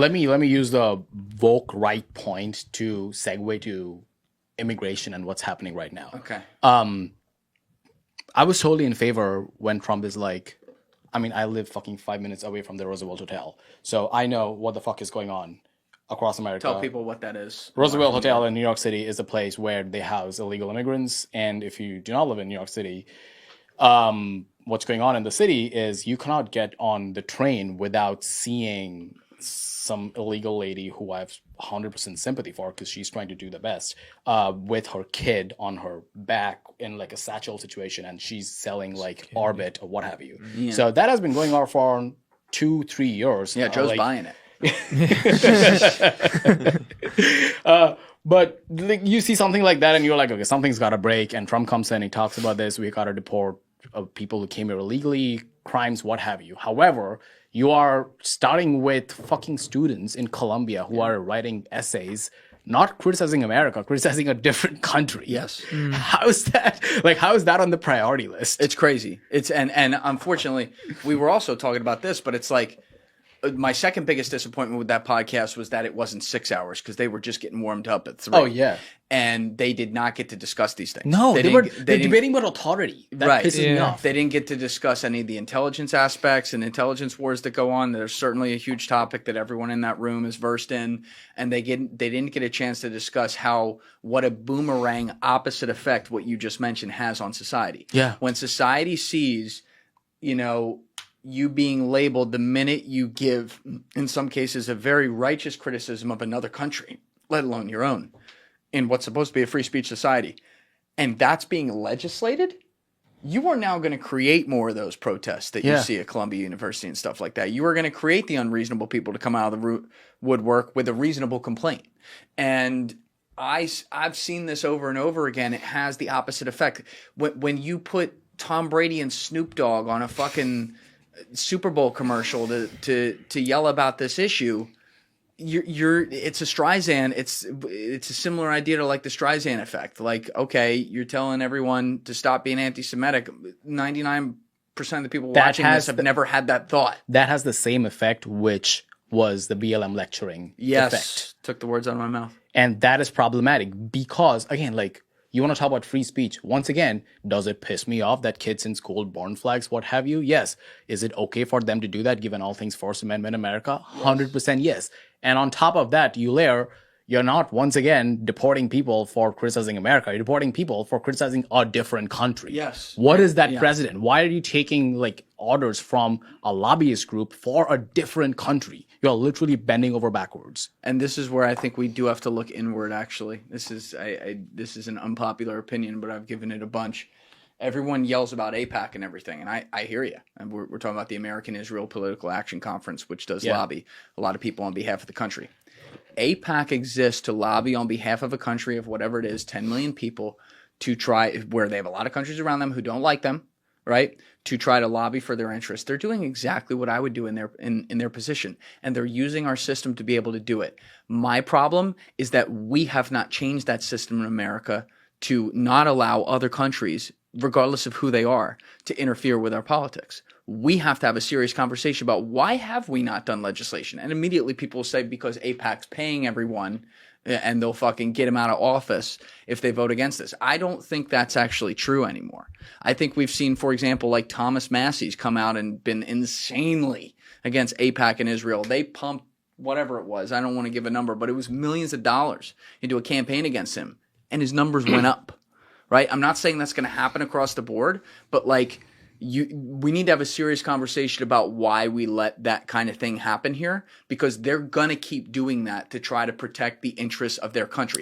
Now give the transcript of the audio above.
Let me use the woke right point to segue to immigration and what's happening right now. Okay. I was totally in favor when Trump is like, I mean, I live fucking 5 minutes away from the Roosevelt Hotel, so I know what the fuck is going on across America. Tell people what that is. Roosevelt Hotel in New York City is a place where they house illegal immigrants, and if you do not live in New York City, what's going on in the city is you cannot get on the train without seeing some illegal lady who I have 100% sympathy for because she's trying to do the best with her kid on her back in like a satchel situation, and she's selling like Orbit or what have you. Yeah. So that has been going on for 2-3 years. Yeah, Joe's buying it. But like, you see something like that and you're like, okay, something's got to break. And Trump comes in, he talks about this. We got to deport people who came here illegally, crimes, what have you. However, you are starting with fucking students in Colombia who are writing essays, not criticizing America, criticizing a different country. Yes. How is that? Like, how is that on the priority list? It's crazy. It's and unfortunately, we were also talking about this, but it's like, my second biggest disappointment with that podcast was that it wasn't 6 hours because they were just getting warmed up at 3. Oh, yeah. And they did not get to discuss these things. No, they're debating about authority. That pisses me off. They didn't get to discuss any of the intelligence aspects and intelligence wars that go on. There's certainly a huge topic that everyone in that room is versed in. And they didn't get a chance to discuss what a boomerang opposite effect what you just mentioned has on society. Yeah. When society sees, you being labeled the minute you give, in some cases, a very righteous criticism of another country, let alone your own, in what's supposed to be a free speech society, and that's being legislated, you are now going to create more of those protests that you see at Columbia University and stuff like that. You are going to create the unreasonable people to come out of the woodwork with a reasonable complaint. And I've seen this over and over again. It has the opposite effect. When you put Tom Brady and Snoop Dogg on a fucking Super Bowl commercial to yell about this issue, it's a Streisand. It's a similar idea to like the Streisand effect. Like, okay, you're telling everyone to stop being anti-Semitic. 99% of the people watching this have never had that thought. That has the same effect, which was the BLM lecturing effect. Took the words out of my mouth. And that is problematic because, again, like, you want to talk about free speech. Once again, does it piss me off that kids in school burn flags, what have you? Yes. Is it okay for them to do that given all things First Amendment America? 100% yes. And on top of that, you're not, once again, deporting people for criticizing America. You're deporting people for criticizing a different country. Yes. What is that precedent? Why are you taking like orders from a lobbyist group for a different country? You're literally bending over backwards. And this is where I think we do have to look inward, actually. This is an unpopular opinion, but I've given it a bunch. Everyone yells about AIPAC and everything, and I hear you. And we're talking about the American Israel Political Action Conference, which does lobby a lot of people on behalf of the country. AIPAC exists to lobby on behalf of a country of whatever it is, 10 million people, to try, where they have a lot of countries around them who don't like them, right? To try to lobby for their interests. They're doing exactly what I would do in their position, and they're using our system to be able to do it. My problem is that we have not changed that system in America to not allow other countries, regardless of who they are, to interfere with our politics. We have to have a serious conversation about why have we not done legislation? And immediately people will say because AIPAC's paying everyone and they'll fucking get him out of office if they vote against this. I don't think that's actually true anymore. I think we've seen, for example, like Thomas Massey's come out and been insanely against AIPAC in Israel. They pumped whatever it was. I don't want to give a number, but it was millions of dollars into a campaign against him. And his numbers went up, right? I'm not saying that's going to happen across the board, but like, we need to have a serious conversation about why we let that kind of thing happen here, because they're going to keep doing that to try to protect the interests of their country.